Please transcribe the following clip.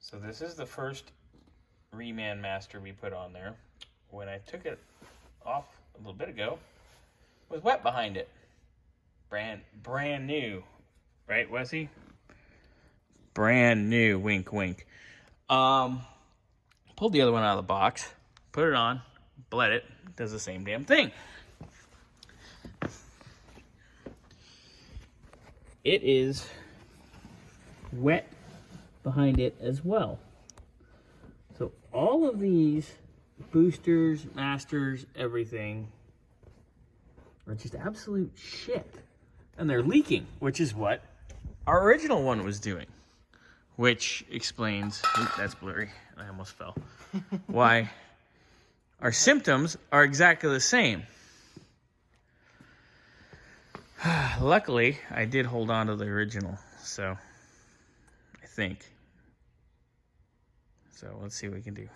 So this is the first Remanufactured we put on there. When I took it off a little bit ago, it was wet behind it. Brand new. Right, Wesley? Brand new. Wink, wink. Pulled the other one out of the box, put it on, bled it. Does the same damn thing. It is wet behind it as well. So all of these boosters, masters, everything are just absolute shit. And they're leaking, which is what our original one was doing. Which explains, oops, that's blurry, I almost fell, why our symptoms are exactly the same. Luckily, I did hold on to the original, so I think. So let's see what we can do.